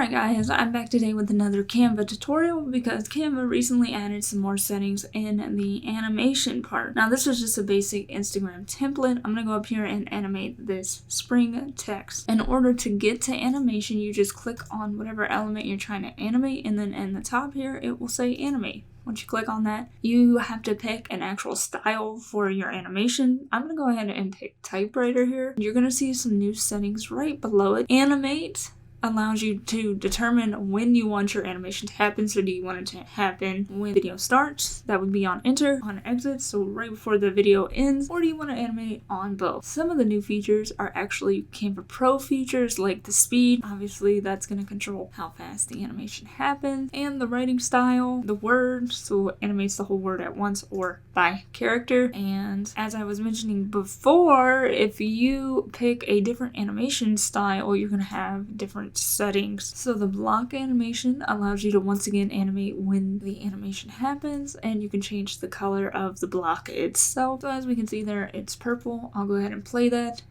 Alright guys, I'm back today with another Canva tutorial because Canva recently added some more settings in the animation part. Now this is just a basic Instagram template. I'm going to go up here and animate this spring text. In order to get to animation, you just click on whatever element you're trying to animate, and then in the top here it will say animate. Once you click on that, you have to pick an actual style for your animation. I'm going to go ahead and pick typewriter here. You're going to see some new settings right below it. Animate allows you to determine when you want your animation to happen. So do you want it to happen when video starts? That would be on enter, on exit, so right before the video ends, or do you want to animate on both? Some of the new features are actually Canva Pro features, like the speed. Obviously that's going to control how fast the animation happens, and the writing style, the word, so it animates the whole word at once or by character. And as I was mentioning before, if you pick a different animation style, you're going to have different settings. So the block animation allows you to once again animate when the animation happens, and you can change the color of the block itself. So as we can see there, it's purple. I'll go ahead and play that.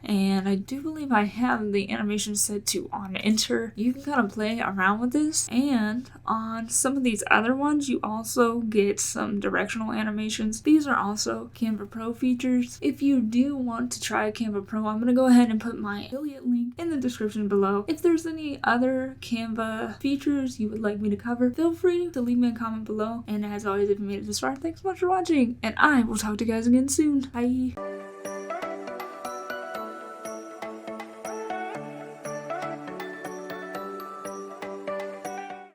And I do believe I have the animation set to on enter. You can kind of play around with this, and on some of these other ones you also get some directional animations. These are also Canva Pro features. If you do want to try Canva Pro, I'm going to go ahead and put my affiliate link in the description below. If there's any other Canva features you would like me to cover, feel free to leave me a comment below. And as always, if you made it this far, thanks so much for watching, and I will talk to you guys again soon. Bye!